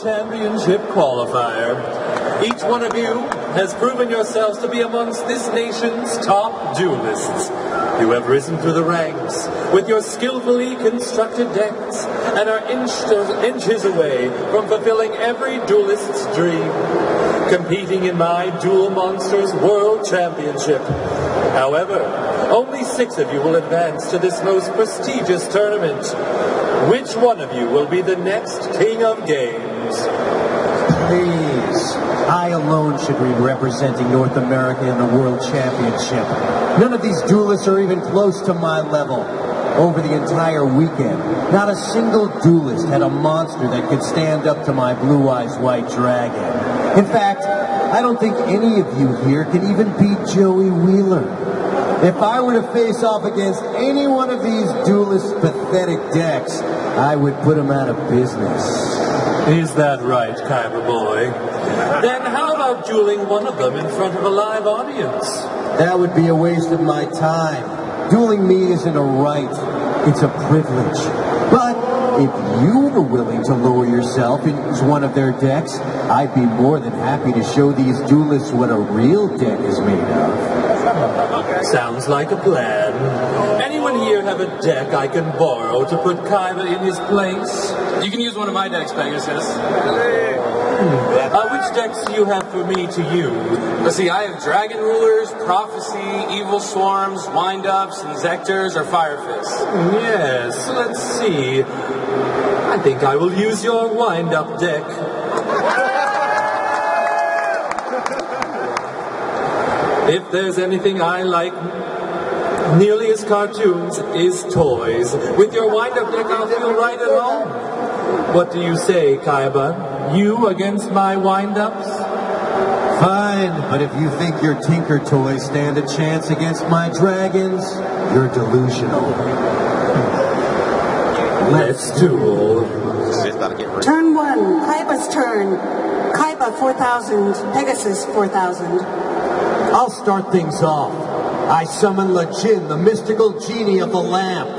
Championship qualifier. Each one of you has proven yourselves to be amongst this nation's top duelists. You have risen through the ranks with your skillfully constructed decks and are inches away from fulfilling every duelist's dream, competing in my Duel Monsters World Championship. However, only 6 of you will advance to this most prestigious tournament. Which one of you will be the next King of Games? Please. I alone should be representing North America in the World Championship. None of these duelists are even close to my level. Over the entire weekend, not a single duelist had a monster that could stand up to my Blue Eyes White Dragon. In fact, I don't think any of you here can even beat Joey Wheeler. If I were to face off against any one of these duelists' pathetic decks, I would put them out of business. Is that right, Kaiba boy? Then how about dueling one of them in front of a live audience? That would be a waste of my time. Dueling me isn't a right, it's a privilege. But if you were willing to lower yourself into one of their decks, I'd be more than happy to show these duelists what a real deck is made of. Sounds like a plan. Anyone here have a deck I can borrow to put Kaiba in his place? You can use one of my decks, Pegausus. Which decks do you have for me to use? Let's see, I have Dragon Rulers, Prophecy, Evil Swarms, Wind-Ups, and Zectors or Fire Fists. Yes, let's see. I think I will use your Wind-Up deck. If there's anything I like nearly as cartoons is toys. With your wind-up deck, I'll feel right at home. What do you say, Kaiba? You against my wind-ups? Fine, but if you think your Tinker toys stand a chance against my dragons, you're delusional. Let's duel. Turn 1, Kaiba's turn. Kaiba 4,000, Pegasus 4,000. I'll start things off. I summon Jin, the mystical genie of the lamp.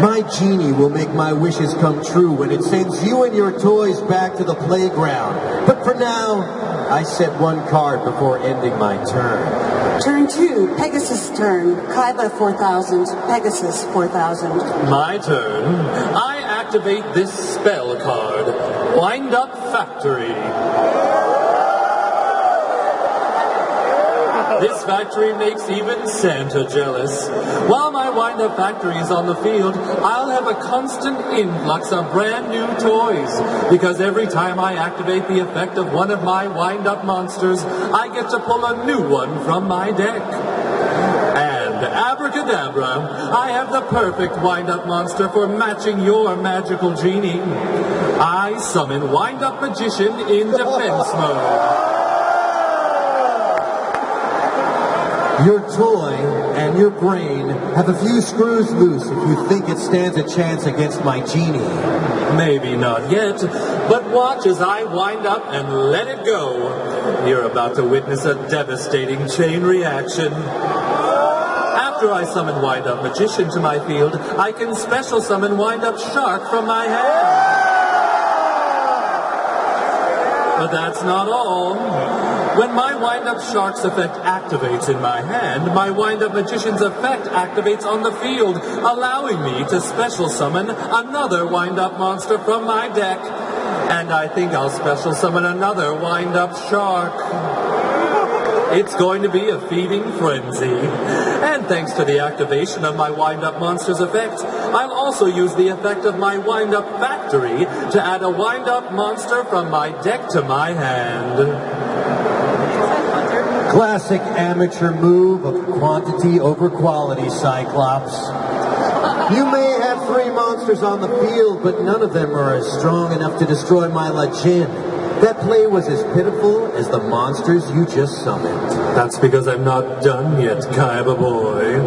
My genie will make my wishes come true when it sends you and your toys back to the playground. But for now, I set one card before ending my turn. Turn 2, Pegasus turn. Kaiba 4,000, Pegasus 4,000. My turn. I activate this spell card. Wind Up Factory. This factory makes even Santa jealous. While my wind-up factory is on the field, I'll have a constant influx of brand new toys. Because every time I activate the effect of one of my wind-up monsters, I get to pull a new one from my deck. And abracadabra, I have the perfect wind-up monster for matching your magical genie. I summon Wind-Up Magician in defense mode. Your toy and your brain have a few screws loose if you think it stands a chance against my genie. Maybe not yet, but watch as I wind up and let it go. You're about to witness a devastating chain reaction. After I summon Wind Up Magician to my field, I can special summon Wind Up Shark from my hand. But that's not all. When my Wind-Up Shark's effect activates in my hand, my Wind-Up Magician's effect activates on the field, allowing me to special summon another Wind-Up monster from my deck. And I think I'll special summon another Wind-Up Shark. It's going to be a feeding frenzy. And thanks to the activation of my Wind-Up Monster's effect, I'll also use the effect of my Wind-Up Factory to add a Wind-Up Monster from my deck to my hand. Classic amateur move of quantity over quality, Cyclops. You may have 3 monsters on the field, but none of them are as strong enough to destroy my Jin. That play was as pitiful as the monsters you just summoned. That's because I'm not done yet, Kaiba boy.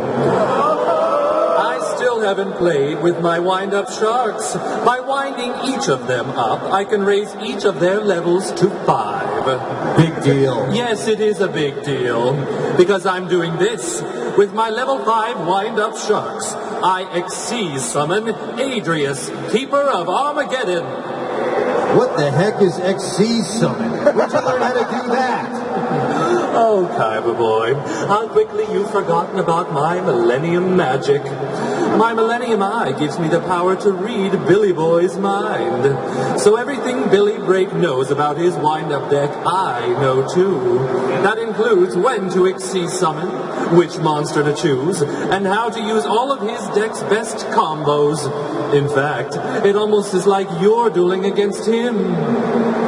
I still haven't played with my wind-up sharks. By winding each of them up, I can raise each of their levels to 5. Big deal. Yes, it is a big deal. Because I'm doing this. With my level 5 wind-up sharks, I Xyz summon Adrius, Keeper of Armageddon. What the heck is Xyz summon? Where'd you learn how to do that? Oh, Kaiba boy, how quickly you've forgotten about my Millennium magic. My Millennium Eye gives me the power to read Billy Boy's mind. So everything Billy Break knows about his wind-up deck, I know too. That includes when to Xyz summon, which monster to choose, and how to use all of his deck's best combos. In fact, it almost is like you're dueling against him.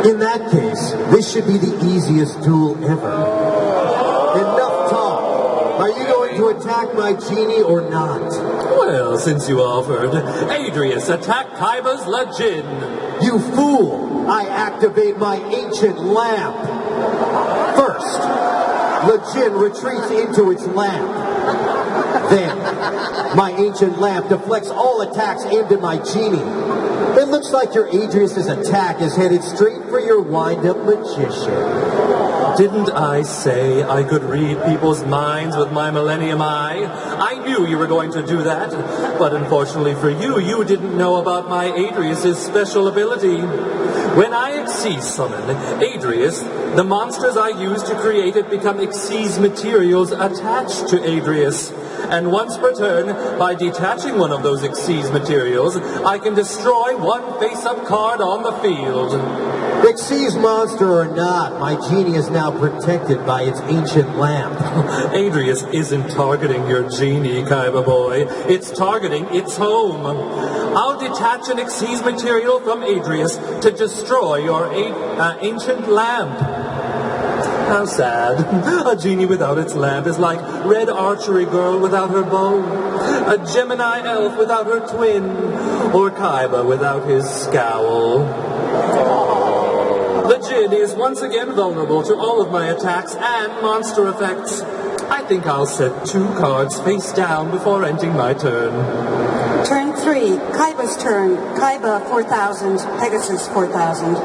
In that case, this should be the easiest duel ever. Enough talk. Are you going to attack my genie or not? Well, since you offered, Adrius, attack Kaiba's Legend. You fool! I activate my ancient lamp. First, Legend retreats into its lamp. Then, my ancient lamp deflects all attacks aimed at my genie. It looks like your Adrius' attack is headed straight for your wind-up magician. Didn't I say I could read people's minds with my Millennium Eye? I knew you were going to do that. But unfortunately for you, you didn't know about my Adrius' special ability. When I Xyz summon Adrius, the monsters I use to create it become Xyz materials attached to Adrius. And once per turn, by detaching one of those Xyz materials, I can destroy one face-up card on the field. Xyz monster or not, my genie is now protected by its ancient lamp. Adrius isn't targeting your genie, Kaiba boy. It's targeting its home. I'll detach an Xyz material from Adrius to destroy your ancient lamp. How sad. A genie without its lamp is like Red Archery Girl without her bow, a Gemini elf without her twin, or Kaiba without his scowl. The Jinn is once again vulnerable to all of my attacks and monster effects. I think I'll set 2 cards face down before ending my turn. Turn 3, Kaiba's turn. Kaiba 4,000, Pegasus 4,000.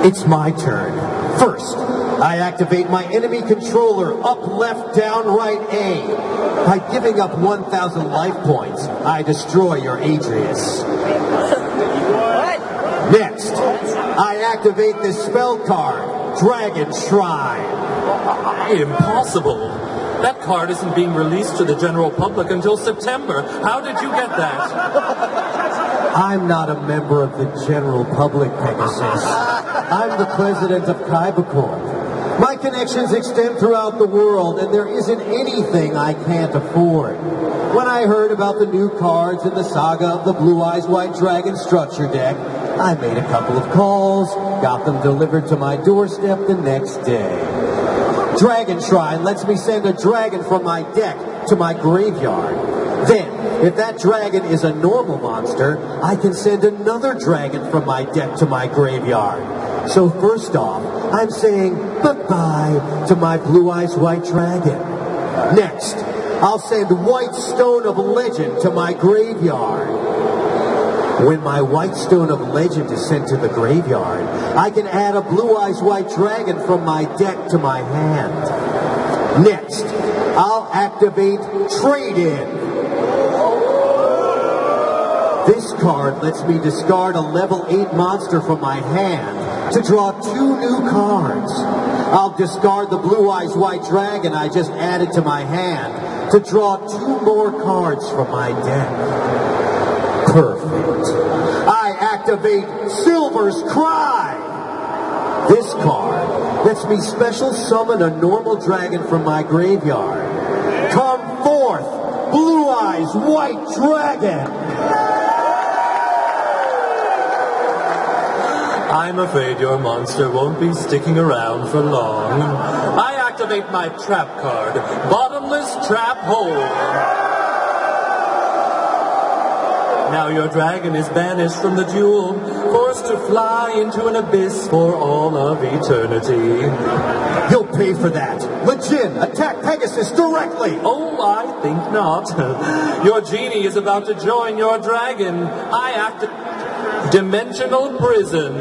It's my turn. First, I activate my enemy controller, up, left, down, right, A. By giving up 1,000 life points, I destroy your Adrius. Next, I activate this spell card, Dragon Shrine. Impossible. That card isn't being released to the general public until September. How did you get that? I'm not a member of the general public, Pegasus. I'm the president of Kaiba Corp. My connections extend throughout the world, and there isn't anything I can't afford. When I heard about the new cards in the saga of the Blue Eyes White Dragon structure deck, I made a couple of calls, got them delivered to my doorstep the next day. Dragon Shrine lets me send a dragon from my deck to my graveyard. Then, if that dragon is a normal monster, I can send another dragon from my deck to my graveyard. So first off, I'm saying bye-bye to my Blue Eyes White Dragon. Next, I'll send White Stone of Legend to my graveyard. When my White Stone of Legend is sent to the graveyard, I can add a Blue Eyes White Dragon from my deck to my hand. Next, I'll activate Trade-In. This card lets me discard a level 8 monster from my hand to draw 2 new cards. I'll discard the Blue Eyes White Dragon I just added to my hand to draw 2 more cards from my deck. Perfect. I activate Silver's Cry. This card lets me special summon a normal dragon from my graveyard. Come forth, Blue Eyes White Dragon. I'm afraid your monster won't be sticking around for long. I activate my trap card, Bottomless Trap Hole. Now your dragon is banished from the duel, forced to fly into an abyss for all of eternity. You'll pay for that. Legend, attack Pegasus directly. Oh, I think not. Your genie is about to join your dragon. I activate Dimensional Prison.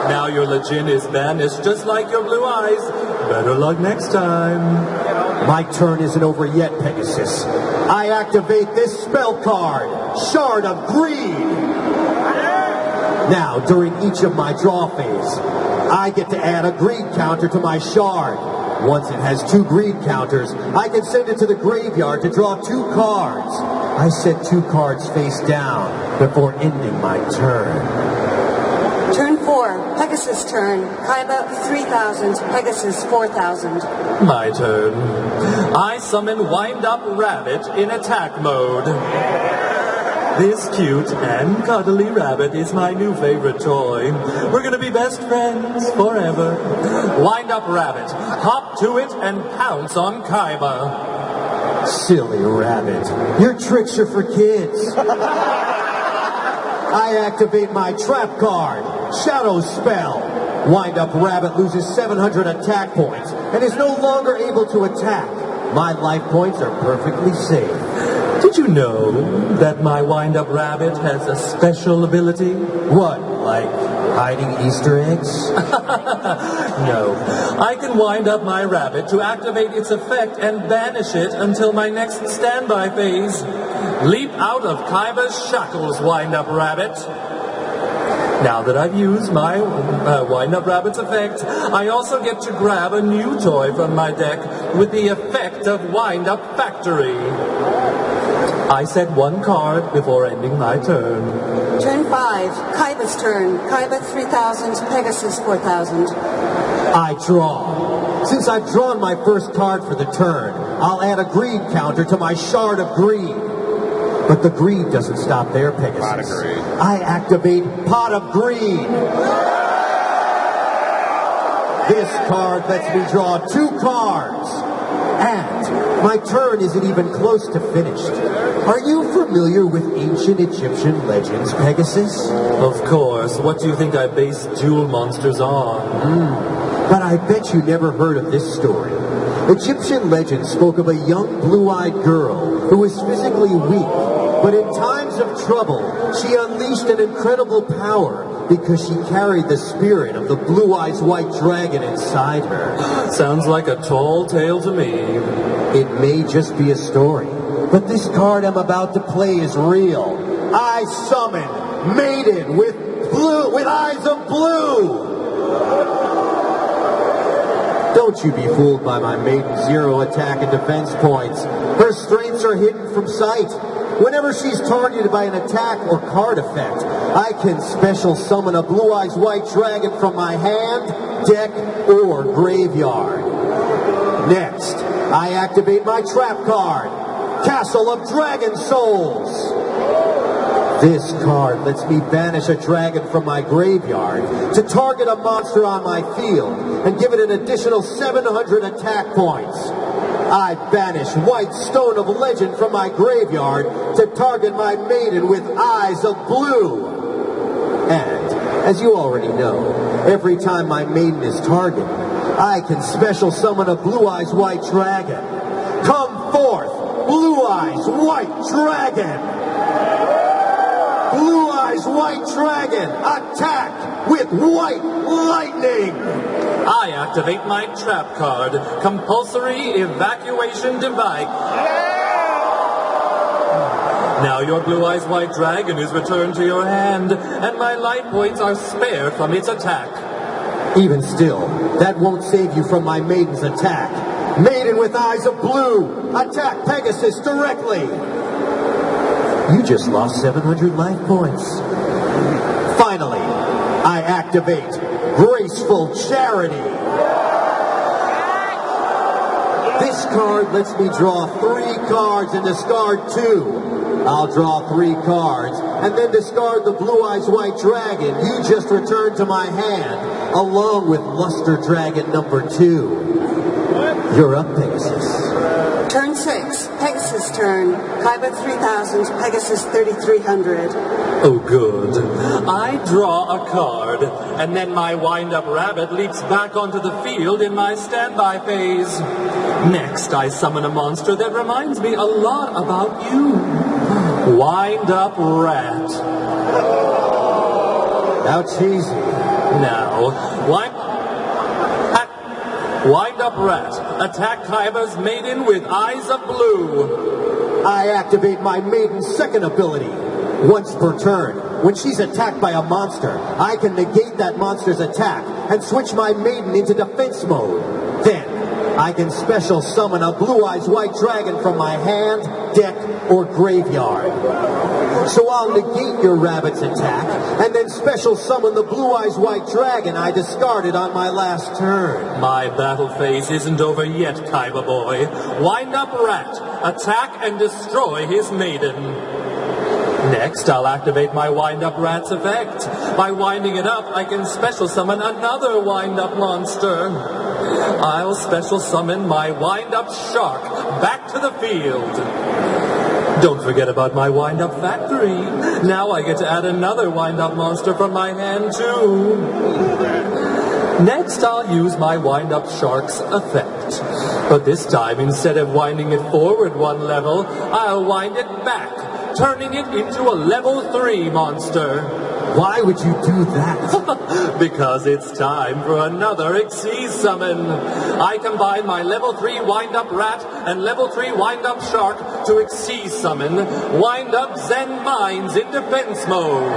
Now your legend is banished, just like your blue eyes. Better luck next time. My turn isn't over yet, Pegasus. I activate this spell card, Shard of Greed. Now, during each of my draw phase, I get to add a greed counter to my shard. Once it has 2 greed counters, I can send it to the graveyard to draw 2 cards. I set 2 cards face down before ending my turn. Turn 4, Pegasus turn. Kaiba 3,000, Pegasus 4,000. My turn. I summon Wind Up Rabbit in attack mode. This cute and cuddly rabbit is my new favorite toy. We're gonna be best friends forever. Wind Up Rabbit, hop to it and pounce on Kaiba. Silly rabbit. Your tricks are for kids. I activate my trap card, Shadow Spell. Wind Up Rabbit loses 700 attack points and is no longer able to attack. My life points are perfectly safe. Did you know that my Wind Up Rabbit has a special ability? What, like hiding Easter eggs? No. I can wind up my rabbit to activate its effect and banish it until my next standby phase. Leap out of Kaiba's shackles, Wind Up Rabbit. Now that I've used my Wind Up Rabbit's effect, I also get to grab a new toy from my deck with the effect of Wind Up Factory. I set 1 card before ending my turn. Turn 5, Kaiba's turn. Kaiba 3,000, Pegasus 4,000. I draw. Since I've drawn my first card for the turn, I'll add a greed counter to my Shard of Greed. But the greed doesn't stop there, Pegasus. Pot of greed. I activate Pot of Greed. This card lets me draw 2 cards. And my turn isn't even close to finished. Are you familiar with ancient Egyptian legends, Pegasus? Of course. What do you think I base duel monsters on? But I bet you never heard of this story. Egyptian legend spoke of a young blue-eyed girl who was physically weak, but in times of trouble, she unleashed an incredible power because she carried the spirit of the blue-eyed white dragon inside her. Sounds like a tall tale to me. It may just be a story, but this card I'm about to play is real. I summon Maiden with eyes of blue. Don't you be fooled by my Maiden's 0 attack and defense points. Her strengths are hidden from sight. Whenever she's targeted by an attack or card effect, I can special summon a Blue Eyes White Dragon from my hand, deck, or graveyard. Next, I activate my trap card, Castle of Dragon Souls. This card lets me banish a dragon from my graveyard to target a monster on my field and give it an additional 700 attack points. I banish White Stone of Legend from my graveyard to target my Maiden with eyes of blue. And, as you already know, every time my Maiden is targeted, I can special summon a Blue Eyes White Dragon. Come forth, Blue Eyes White Dragon! Blue Eyes White Dragon, attack with White Lightning! I activate my trap card, Compulsory Evacuation Device. Now your Blue Eyes White Dragon is returned to your hand, and my life points are spared from its attack. Even still, that won't save you from my Maiden's attack. Maiden with eyes of blue, attack Pegasus directly! You just lost 700 life points. Finally, I activate Graceful Charity. This card lets me draw 3 cards and discard 2. I'll draw 3 cards and then discard the Blue Eyes White Dragon you just returned to my hand, along with Luster Dragon number 2. You're up, Pegasus. Turn 6, Pegasus turn. Kaiba 3,000, Pegasus 3,300. Oh, good. I draw a card, and then my wind-up rabbit leaps back onto the field in my standby phase. Next, I summon a monster that reminds me a lot about you. Wind-up rat. How cheesy. Now, wind up rat. Attack Kaiba's maiden with eyes of blue. I activate my maiden's second ability. Once per turn, when she's attacked by a monster, I can negate that monster's attack and switch my maiden into defense mode. Then, I can special summon a Blue Eyes White Dragon from my hand, deck, or graveyard. So I'll negate your rabbit's attack, and then special summon the Blue Eyes White Dragon I discarded on my last turn. My battle phase isn't over yet, Kaiba boy. Wind up rat. Attack and destroy his maiden. Next, I'll activate my Wind Up Rat's effect. By winding it up, I can special summon another Wind Up monster. I'll special summon my Wind Up Shark back to the field. Don't forget about my Wind Up Factory. Now I get to add another Wind Up monster from my hand, too. Next, I'll use my Wind Up Shark's effect. But this time, instead of winding it forward one level, I'll wind it back, turning it into a level 3 monster. Why would you do that? Because it's time for another Xyz summon. I combine my level 3 Wind Up Rat and level 3 Wind Up Shark to Xyz summon Wind Up Zen Mines in defense mode.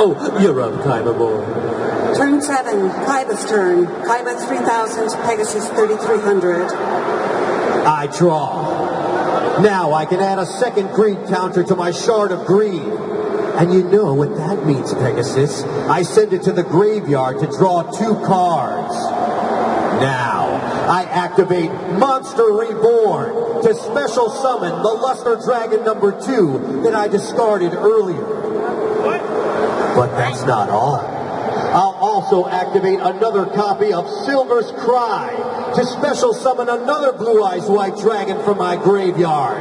Oh, you're up, Kaiba boy. Turn 7, Kaiba's turn. Kaiba 3000, Pegasus 3300. I draw. Now I can add a second greed counter to my Shard of Greed. And you know what that means, Pegasus. I send it to the graveyard to draw 2 cards. Now, I activate Monster Reborn to special summon the Luster Dragon number 2 that I discarded earlier. But that's not all. I'll also activate another copy of Silver's Cry to special summon another Blue Eyes White Dragon from my graveyard.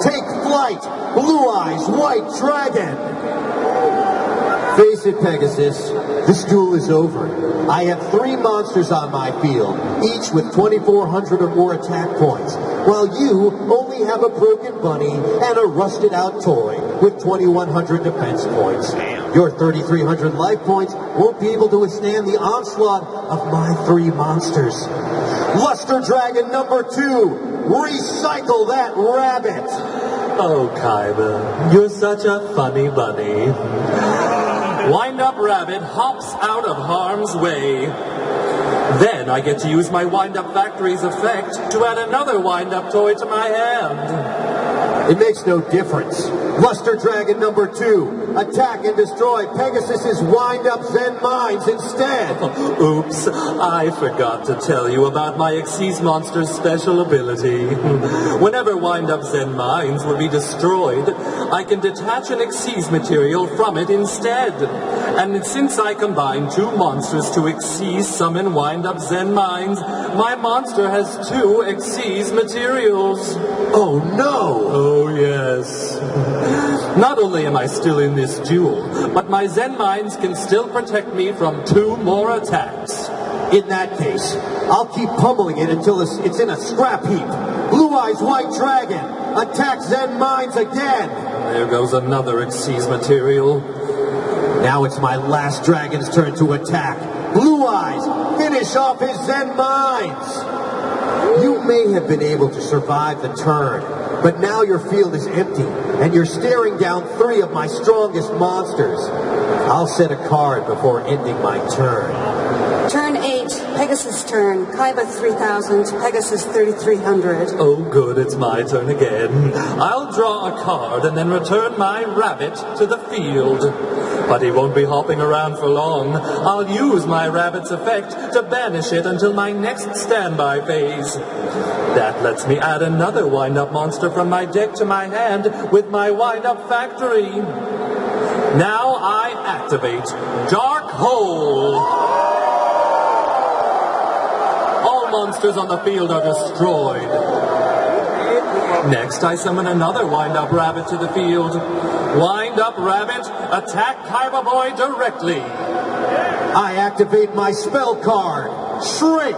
Take flight, Blue Eyes White Dragon! Face it, Pegasus, this duel is over. I have 3 monsters on my field, each with 2,400 or more attack points, while you only have a broken bunny and a rusted out toy with 2,100 defense points. Your 3,300 life points won't be able to withstand the onslaught of my 3 monsters. Luster Dragon number 2, recycle that rabbit! Oh, Kaiba, you're such a funny bunny. Wind Up Rabbit hops out of harm's way. Then I get to use my Wind Up Factory's effect to add another Wind Up toy to my hand. It makes no difference. Luster Dragon number 2, attack and destroy Pegasus's Wind Up Zen Mines instead. Oops, I forgot to tell you about my Xyz monster's special ability. Whenever Wind Up Zen Mines will be destroyed, I can detach an Xyz material from it instead. And since I combine 2 monsters to Xyz summon Wind Up Zen Mines, my monster has 2 Xyz materials. Oh no! Oh yes. Not only am I still in this duel, but my Zen Mines can still protect me from 2 more attacks. In that case, I'll keep pummeling it until it's in a scrap heap. Blue Eyes White Dragon, attack Zen Mines again! There goes another Xyz material. Now it's my last dragon's turn to attack. Blue Eyes, finish off his Zen Mines! You may have been able to survive the turn, but now your field is empty, and you're staring down 3 of my strongest monsters. I'll set a card before ending my turn. Turn 8, Pegasus turn. Kaiba 3000, Pegasus 3300. Oh good, it's my turn again. I'll draw a card and then return my rabbit to the field. But he won't be hopping around for long. I'll use my rabbit's effect to banish it until my next standby phase. That lets me add another wind-up monster from my deck to my hand with my wind-up factory. Now I activate Dark Hole. All monsters on the field are destroyed. Next, I summon another wind-up rabbit to the field. Wind-up rabbit, attack Kaiba Boy directly. I activate my spell card, shrink.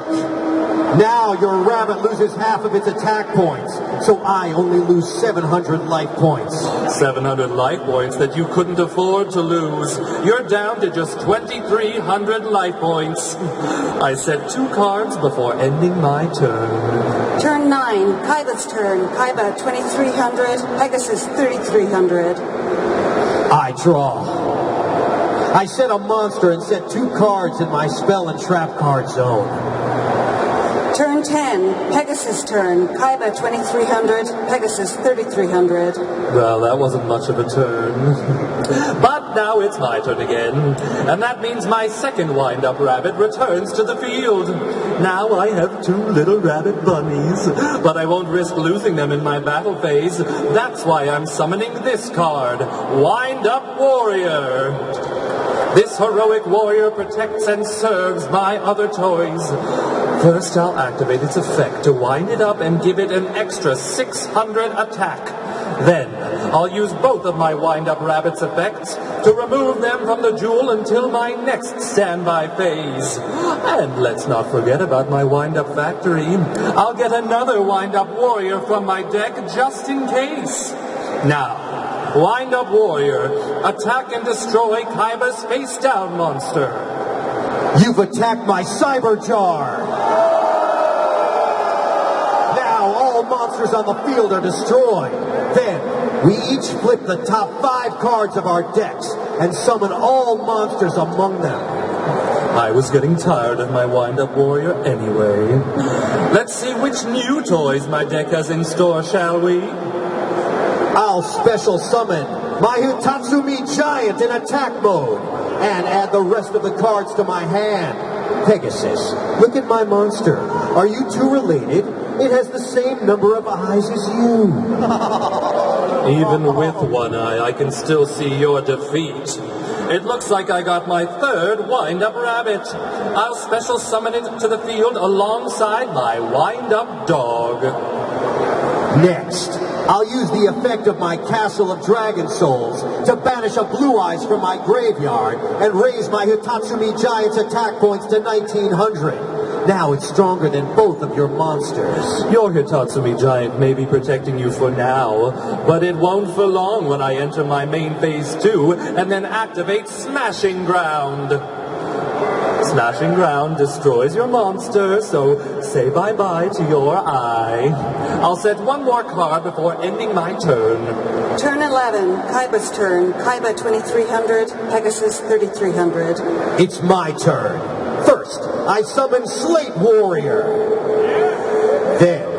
Now your rabbit loses half of its attack points, so I only lose 700 life points. 700 life points that you couldn't afford to lose. You're down to just 2,300 life points. I set 2 cards before ending my turn. Turn 9, Kaiba's turn. Kaiba 2,300, Pegasus 3,300. I draw. I set a monster and set 2 cards in my spell and trap card zone. Turn 10, Pegasus turn. Kaiba 2,300, Pegasus 3,300. Well, that wasn't much of a turn. But now it's my turn again. And that means my second wind-up rabbit returns to the field. Now I have 2 little rabbit bunnies. But I won't risk losing them in my battle phase. That's why I'm summoning this card, Wind-Up Warrior. This heroic warrior protects and serves my other toys. First, I'll activate its effect to wind it up and give it an extra 600 attack. Then, I'll use both of my wind-up rabbit's effects to remove them from the jewel until my next standby phase. And let's not forget about my wind-up factory. I'll get another wind-up warrior from my deck just in case. Now, Wind-Up Warrior, attack and destroy Kaiba's face-down monster. You've attacked my Cyber Jar. Now all monsters on the field are destroyed. Then, we each flip the top 5 cards of our decks and summon all monsters among them. I was getting tired of my Wind-Up Warrior anyway. Let's see which new toys my deck has in store, shall we? I'll special summon my Hitatsumi Giant in attack mode and add the rest of the cards to my hand. Pegasus, look at my monster. Are you 2 related? It has the same number of eyes as you. Even with 1 eye, I can still see your defeat. It looks like I got my 3rd Wind-Up Rabbit. I'll special summon it to the field alongside my Wind-Up Dog. Next, I'll use the effect of my Castle of Dragon Souls to banish a Blue Eyes from my graveyard and raise my Hitatsumi Giant's attack points to 1,900. Now it's stronger than both of your monsters. Your Hitatsumi Giant may be protecting you for now, but it won't for long when I enter my main phase 2 and then activate Smashing Ground. Smashing Ground destroys your monster, so say bye-bye to your eye. I'll set 1 more card before ending my turn. Turn 11, Kaiba's turn. Kaiba 2,300, Pegasus 3,300. It's my turn. First, I summon Slate Warrior. Then,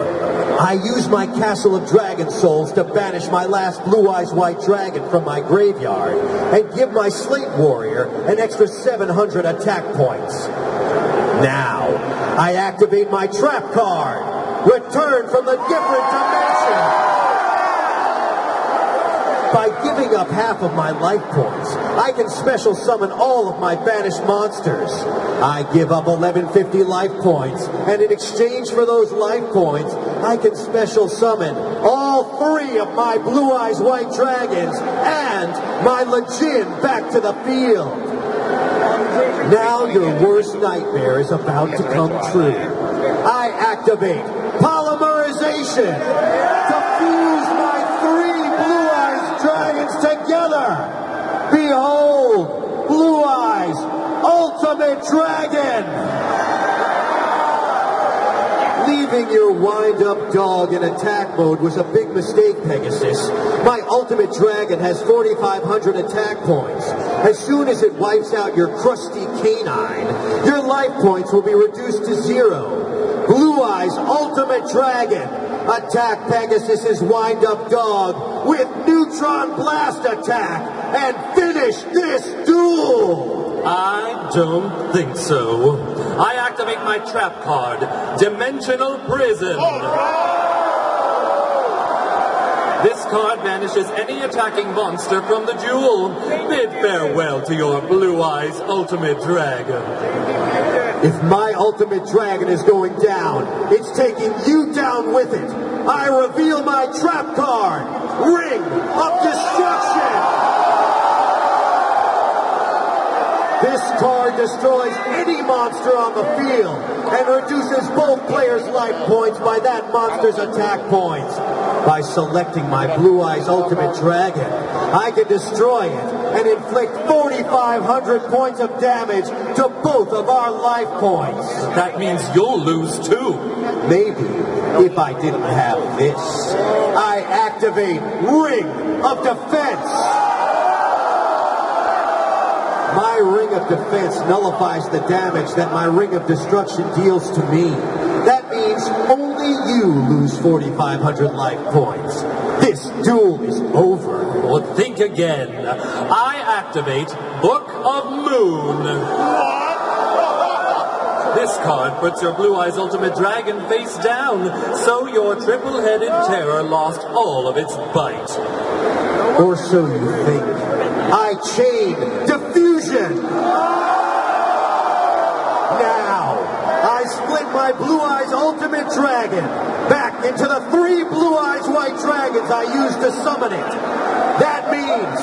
I use my Castle of Dragon Souls to banish my last Blue Eyes White Dragon from my graveyard and give my Slate Warrior an extra 700 attack points. Now, I activate my trap card, Return from the Different Dimension. By giving up half of my life points, I can special summon all of my banished monsters. I give up 1150 life points, and in exchange for those life points, I can special summon all 3 of my Blue Eyes White Dragons and my Legion back to the field. Now your worst nightmare is about to come true. I activate Polymerization to fuse my 3 Blue Eyes Dragons together. Behold, Blue Eyes Ultimate Dragon. Leaving your wind-up dog in attack mode was a big mistake, Pegasus. My Ultimate Dragon has 4,500 attack points. As soon as it wipes out your crusty canine, your life points will be reduced to 0. Blue Eyes Ultimate Dragon, attack Pegasus's wind-up dog with Neutron Blast attack and finish this duel! I don't think so. I activate my trap card, Dimensional Prison. This card banishes any attacking monster from the jewel. Bid farewell to your Blue Eyes Ultimate Dragon. If my Ultimate Dragon is going down, it's taking you down with it. I reveal my trap card, Ring of Destruction. This card destroys any monster on the field and reduces both players' life points by that monster's attack points. By selecting my Blue Eyes Ultimate Dragon, I can destroy it and inflict 4,500 points of damage to both of our life points. That means you'll lose too. Maybe if I didn't have this. I activate Ring of Defense. My Ring of Defense nullifies the damage that my Ring of Destruction deals to me. That means only you lose 4,500 life points. This duel is over. Well, think again. I activate Book of Moon. This card puts your Blue Eyes Ultimate Dragon face down, so your triple-headed terror lost all of its bite. Or so you think. I chain Diffusion! Now, I split my Blue Eyes Ultimate Dragon back into the 3 Blue Eyes White Dragons I used to summon it. That means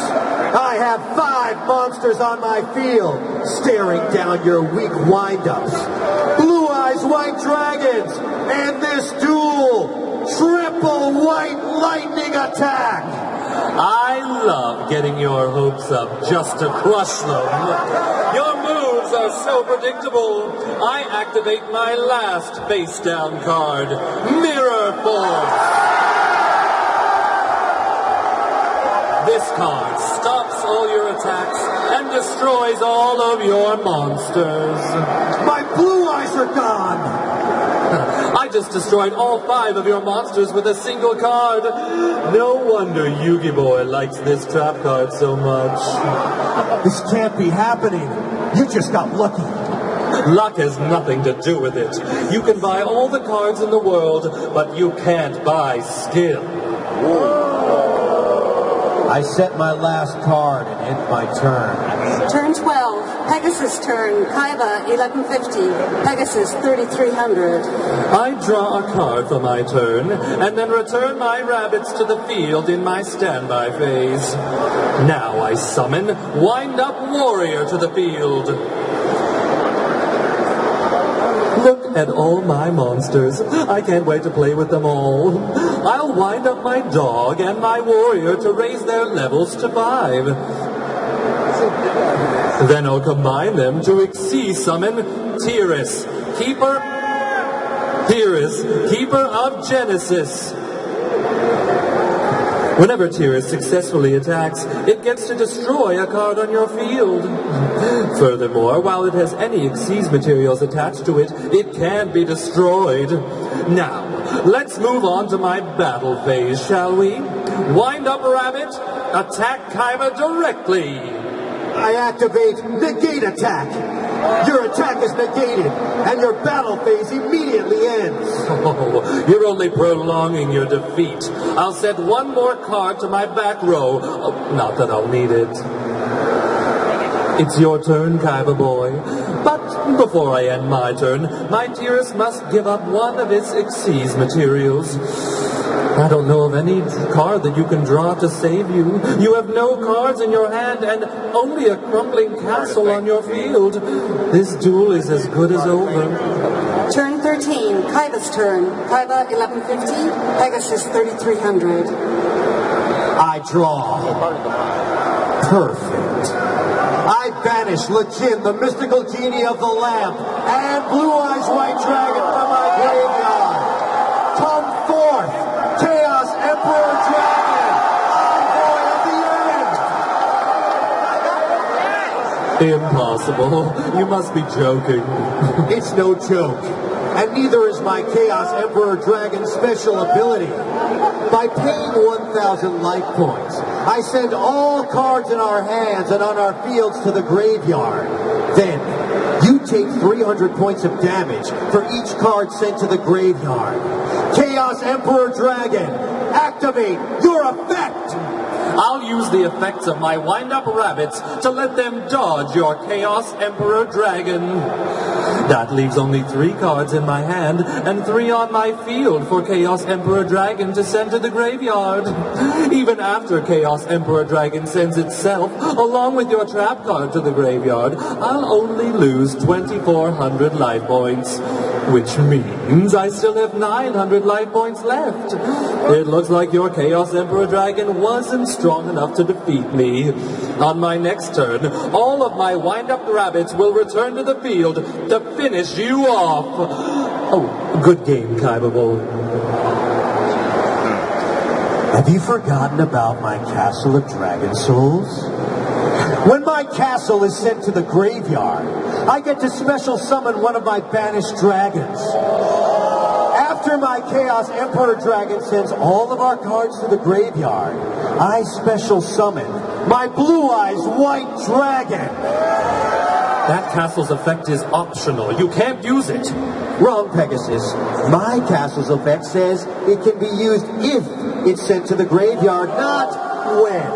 I have 5 monsters on my field staring down your weak wind-ups. Blue Eyes White Dragons and this duel, triple white lightning attack! I love getting your hopes up just to crush them. Your moves are so predictable. I activate my last face-down card, Mirror Force. This card stops all your attacks and destroys all of your monsters. My blue eyes are gone! I just destroyed all 5 of your monsters with a single card. No wonder Yugioh likes this trap card so much. This can't be happening. You just got lucky. Luck has nothing to do with it. You can buy all the cards in the world, but you can't buy skill. I set my last card and end my turn. Turn 12, Pegasus turn, Kaiba 1150, Pegasus 3300. I draw a card for my turn, and then return my rabbits to the field in my standby phase. Now I summon Wind-Up Warrior to the field. Look at all my monsters. I can't wait to play with them all. I'll wind up my dog and my warrior to raise their levels to 5. Then I'll combine them to summon Tiras, Keeper of Genesis. Whenever Tiras successfully attacks, it gets to destroy a card on your field. Furthermore, while it has any Xyz materials attached to it, it can be destroyed. Now, let's move on to my battle phase, shall we? Wind up, Rabbit. Attack Kaiba directly. I activate Negate Attack. Your attack is negated, and your battle phase immediately ends. Oh, you're only prolonging your defeat. I'll set one more card to my back row. Oh, not that I'll need it. It's your turn, Kaiba boy. But before I end my turn, my Tiras must give up one of its Xyz materials. I don't know of any card that you can draw to save you. You have no cards in your hand and only a crumbling castle on your field. This duel is as good as over. Turn 13, Kaiba's turn, Kaiba 1150, Pegasus 3300. I draw. Perfect. I banish Lachin, the mystical genie of the lamp, and Blue Eyes White Dragon from my graveyard. Come forth, Chaos Emperor Dragon, Envoy of the End! Impossible. You must be joking. It's no joke. And neither is my Chaos Emperor Dragon's special ability. By paying 1,000 life points, I send all cards in our hands and on our fields to the graveyard. Then, you take 300 points of damage for each card sent to the graveyard. Chaos Emperor Dragon, activate your effect! I'll use the effects of my wind-up rabbits to let them dodge your Chaos Emperor Dragon. That leaves only 3 cards in my hand and 3 on my field for Chaos Emperor Dragon to send to the graveyard. Even after Chaos Emperor Dragon sends itself, along with your trap card to the graveyard, I'll only lose 2,400 life points. Which means I still have 900 life points left. It looks like your Chaos Emperor Dragon wasn't strong enough to defeat me. On my next turn, all of my wind-up rabbits will return to the field to finish you off. Oh, good game, Kaiba Boy. Have you forgotten about my Castle of Dragon Souls? When my castle is sent to the graveyard, I get to special summon one of my banished dragons. After my Chaos Emperor Dragon sends all of our cards to the graveyard, I special summon my Blue Eyes White Dragon. That castle's effect is optional. You can't use it. Wrong, Pegasus. My castle's effect says it can be used if it's sent to the graveyard, not when.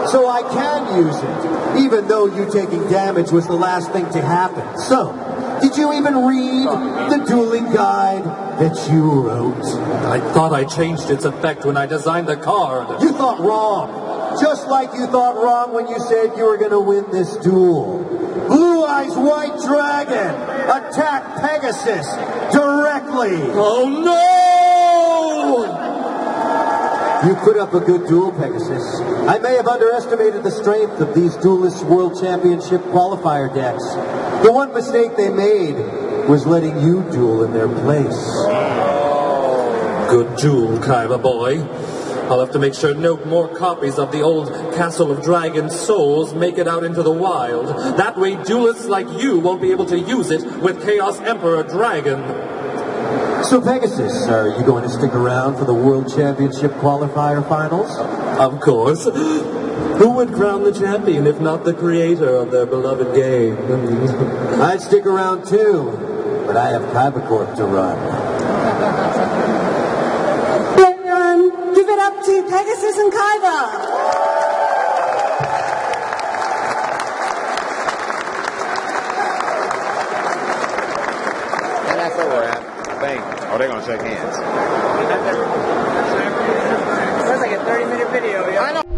So I can use it, even though you taking damage was the last thing to happen. So, did you even read the dueling guide that you wrote? I thought I changed its effect when I designed the card. You thought wrong. Just like you thought wrong when you said you were going to win this duel. Blue Eyes White Dragon, attack Pegasus directly. Oh no! You put up a good duel, Pegasus. I may have underestimated the strength of these Duelist World Championship qualifier decks. The one mistake they made was letting you duel in their place. Good duel, Kaiba Boy. I'll have to make sure no more copies of the old Castle of Dragon Souls make it out into the wild. That way duelists like you won't be able to use it with Chaos Emperor Dragon. So Pegasus, are you going to stick around for the World Championship qualifier finals? Of course. Who would crown the champion if not the creator of their beloved game? I'd stick around too, but I have Kaiba Corp to run. Give it up to Pegasus and Kaiba. And that's where we're at, I think. Oh, they're going to shake hands. That's like a 30-minute video, yo. I know.